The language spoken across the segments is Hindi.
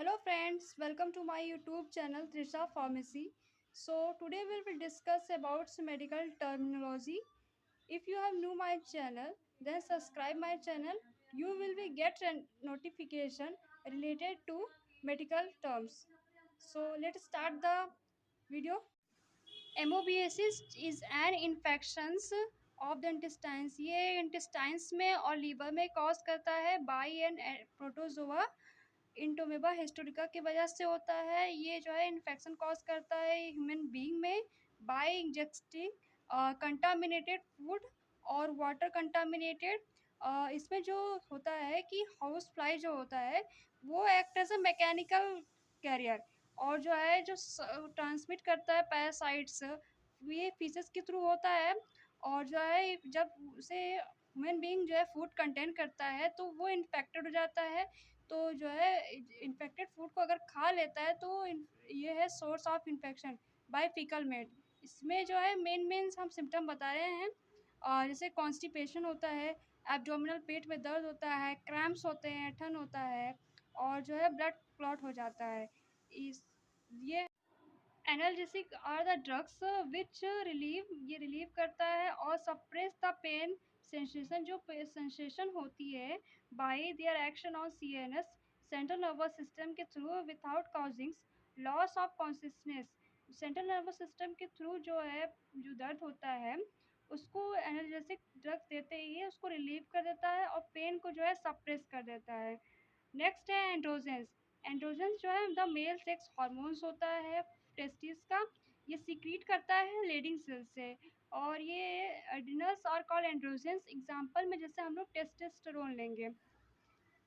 Hello friends, welcome to my YouTube channel Trisha Pharmacy. So today we will discuss about some medical terminology. If you have new my channel, then subscribe my channel. You will be get a notification related to medical terms. So let's start the video. एमोबियासिस is an infections of the intestines. ये इंटेस्टाइन्स में और लीवर में कॉज करता है बाई एन प्रोटोजोआ इंटोमेबा हिस्टोरिका की वजह से होता है। ये जो है इन्फेक्शन कॉज करता है ह्यूमन बीइंग में बाय इंजेक्टिंग कंटामिनेटेड फूड और वाटर कंटामिनेटेड। इसमें जो होता है कि हाउस फ्लाई जो होता है वो act as a mechanical carrier और जो है जो ट्रांसमिट करता है पैरासाइट्स, ये फीसेस के थ्रू होता है। और जो है जब उसे ह्यूमन बीइंग जो है फूड कंटेन करता है तो वो इन्फेक्टेड हो जाता है। तो जो है इन्फेक्टेड फूड को अगर खा लेता है तो ये है source of infection by faecal made. इसमें जो है मेन हम सिम्टम बता रहे हैं, और जैसे कॉन्स्टिपेशन होता है, एब्डोमिनल पेट में दर्द होता है, क्रैम्प्स होते हैं, ठंड होता है और जो है ब्लड क्लॉट हो जाता है। इस ये analgesic are the drugs which relieve करता है और सप्रेस द पेन सेंसेशन, जो सेंसेशन होती है by their action on CNS central nervous system के through without causing loss of consciousness. Central nervous system के थ्रू जो है जो दर्द होता है उसको एनाल्जेसिक ड्रग्स देते ही उसको रिलीव कर देता है और पेन को जो है सप्रेस कर देता है। नेक्स्ट है एंड्रोजेंस। एंड्रोजेंस जो है द मेल सेक्स हार्मोन्स होता है टेस्टिस का, ये सीक्रेट करता है लेडिंग सेल से। और ये adrenals are called androgens. Example में जैसे हम लोग टेस्टोस्टेरोन लेंगे।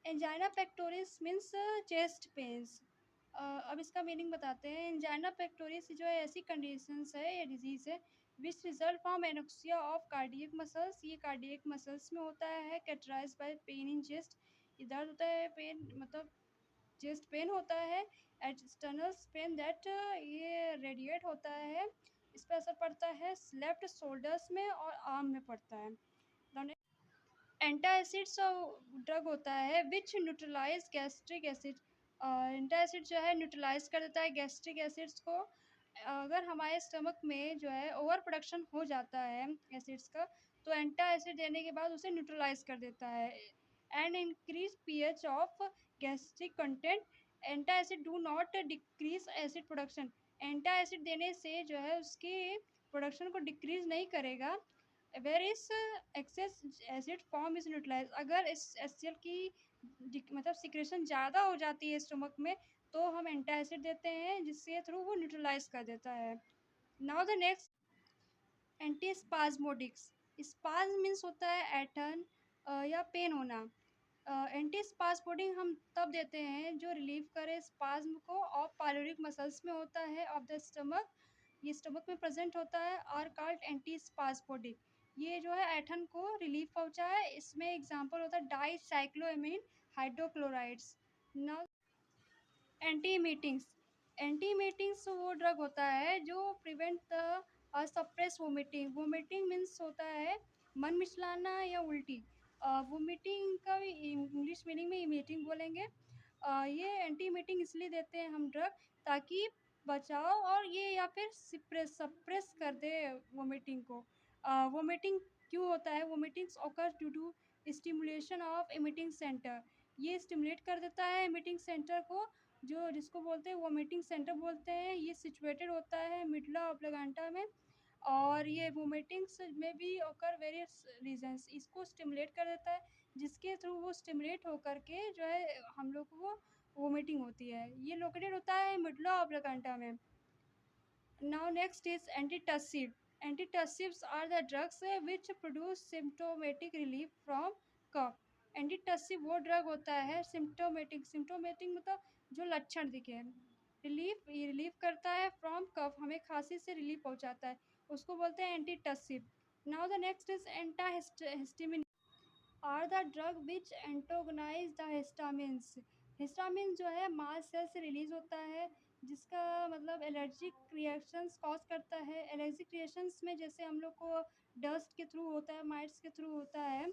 Angina pectoris means chest pains. अब इसका मीनिंग बताते हैं। एंजाइना पेक्टोरिस जो है ऐसी कंडीशंस है या डिजीज़ है which result from anoxia of cardiac muscles. ये कार्डियक मसल्स में होता है। Characterized by pain in chest, ये दर्द होता है, पेन मतलब चेस्ट पेन होता है। एक्सटर्नल पेन दैट ये रेडिएट होता है, इस पर असर पड़ता है लेफ्ट शोल्डर्स में और आर्म में पड़ता है। एंटासिड्स ड्रग होता है विच न्यूट्रलाइज गैस्ट्रिक एसिड। एंटासिड जो है न्यूट्रलाइज कर देता है गैस्ट्रिक एसिड्स को। अगर हमारे स्टमक में जो है ओवर प्रोडक्शन हो जाता है एसिड्स का तो एंटा एसिड देने के बाद उसे न्यूट्रलाइज कर देता है and increase pH of gastric content. Antacid do not decrease acid production. Antacid देने से जो है उसकी प्रोडक्शन को डिक्रीज नहीं करेगा। Where is excess acid form is neutralize. अगर इस एच की मतलब सिक्रेशन ज़्यादा हो जाती है स्टमक में तो हम एंटा एसिड देते हैं जिसके थ्रू वो न्यूट्रलाइज कर देता है। Now the next antispasmodics. Spasm means होता है ऐठन या पेन होना। एंटी स्पाज्मोडिक हम तब देते हैं जो रिलीव करे स्पाज्म को और पायलोरिक मसल्स में होता है ऑफ द स्टमक, ये स्टमक में प्रेजेंट होता है और कॉल्ड एंटी स्पाज्मोडिक। ये जो है ऐठन को रिलीफ पहुंचा है। इसमें एग्जांपल होता है dicyclomine hydrochlorides. Now antiemetics. Antiemetics वो ड्रग होता है जो prevent the suppress vomiting. Vomiting means होता है मन मिचलाना या उल्टी। वोमिटिंग का भी इंग्लिश मीनिंग में मीटिंग बोलेंगे। ये एंटी मीटिंग इसलिए देते हैं हम ड्रग ताकि बचाओ और ये या फिर सप्रेस कर दे वोमिटिंग को। वोमिटिंग क्यों होता है? Vomitings occur due to stimulation of emetic centre. ये स्टिमुलेट कर देता है इमिटिंग सेंटर को, जो जिसको बोलते हैं वोमिटिंग सेंटर बोलते हैं। ये सिचुएटेड होता है मिडला ऑब्लिंगेटा में। और ये वोमिटिंग्स में भी ओकर वेरियस रीजंस इसको स्टिमुलेट कर देता है जिसके थ्रू वो स्टिमुलेट होकर के जो है हम लोग को वोमिटिंग होती है। ये लोकेटेड होता है मिडला ऑब्लिंगेटा में। Now next is antitussive. Antitussives are the drugs which produce symptomatic relief from cough. Antitussive वो ड्रग होता है सिम्टोमेटिक मतलब जो लक्षण दिखे। रिलीफ करता है फ्रॉम कफ, हमें खांसी से रिलीफ पहुंचाता है, उसको बोलते हैं antitussive. Now the next is antihistamine are the drug which antagonise the histamines. Histamine जो है मास सेल से रिलीज होता है जिसका मतलब एलर्जिक रिएक्शंस कॉज करता है। एलर्जिक रिएक्शंस में जैसे हम लोग को डस्ट के थ्रू होता है, माइट्स के थ्रू होता है,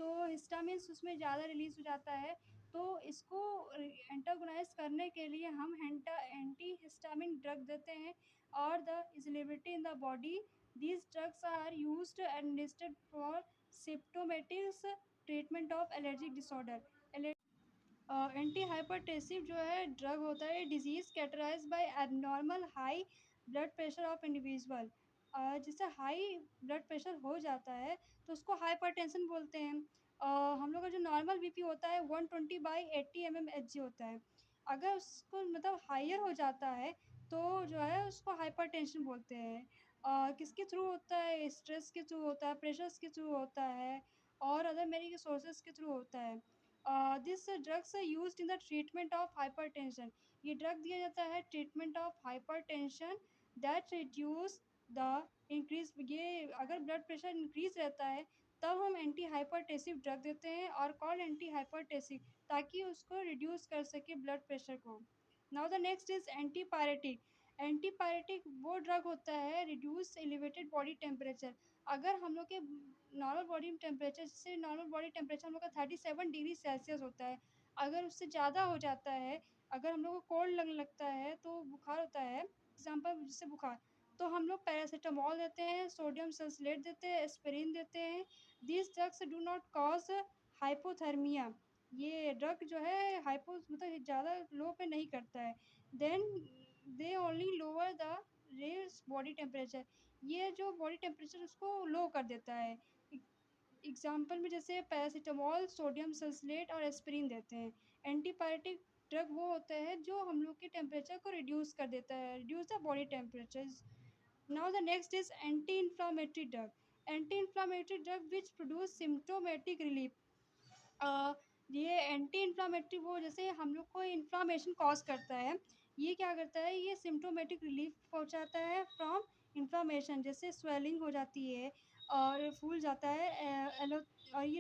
तो हिस्टामिन्स उसमें ज़्यादा रिलीज हो जाता है तो इसको एंटागोनाइज़ करने के लिए हम एंटीहिस्टामिन ड्रग देते हैं और the availability in the body. These drugs are used and administered for symptomatic treatment of allergic disorder. Antihypertensive जो है ड्रग होता है disease characterised by abnormal high blood pressure of individual. जिससे हाई ब्लड प्रेशर हो जाता है तो उसको हाइपरटेंशन बोलते हैं। हम लोग का जो नॉर्मल बीपी होता है 120/80 mmHg होता है। अगर उसको मतलब हायर हो जाता है तो जो है उसको हाइपरटेंशन बोलते हैं। किसके थ्रू होता है? स्ट्रेस के थ्रू होता है, प्रेशर्स के थ्रू होता है और अदर मेडिकल सोर्सेज के थ्रू होता है। This drugs are used in the treatment of hypertension. ये ड्रग दिया जाता है treatment of hypertension that reduce the increase. ये अगर ब्लड प्रेशर इंक्रीज रहता है तब हम एंटी हाइपरटेंसिव ड्रग देते हैं और कॉल एंटी हाइपरटेंसिव ताकि उसको रिड्यूस कर सके ब्लड प्रेशर को। Now the next is antipyretic. Antipyretic वो ड्रग होता है रिड्यूस एलिवेटेड बॉडी टेम्परेचर। अगर हम लोग के नॉर्मल बॉडी टेम्परेचर, जैसे नॉर्मल बॉडी टेम्परेचर हम लोग का 37 डिग्री सेल्सियस होता है, अगर उससे ज़्यादा हो जाता है, अगर हम लोग को कोल्ड लगने लगता है तो बुखार होता है, एग्जाम्पल जैसे बुखार, तो हम लोग पैरासीटामोल देते हैं, सोडियम सल्फेट देते हैं, एस्पिरिन देते हैं। These drugs do not cause hypothermia. ये ड्रग जो है हाइपो मतलब ज़्यादा लो पे नहीं करता है। Then they only lower the rest body temperature. ये जो बॉडी टेम्परेचर उसको लो कर देता है। एग्जाम्पल में जैसे पैरासीटामोल, सोडियम सल्फेट और एस्पिरिन देते हैं। एंटीपायरेटिक ड्रग वो होता है जो हम लोग के टेम्परेचर को रिड्यूस कर देता है, reduce the body temperature. Now the next is anti inflammatory drug. Anti inflammatory drug which produce symptomatic relief. Uh, ये एंटी इन्फ्लामेटरी वो जैसे हम लोग को इन्फ्लामेशन कॉज करता है, ये क्या करता है, ये सिम्प्टोमेटिक रिलीफ पहुंचाता है फ्रॉम इन्फ्लामेशन, जैसे स्वेलिंग हो जाती है और फूल जाता है। और ये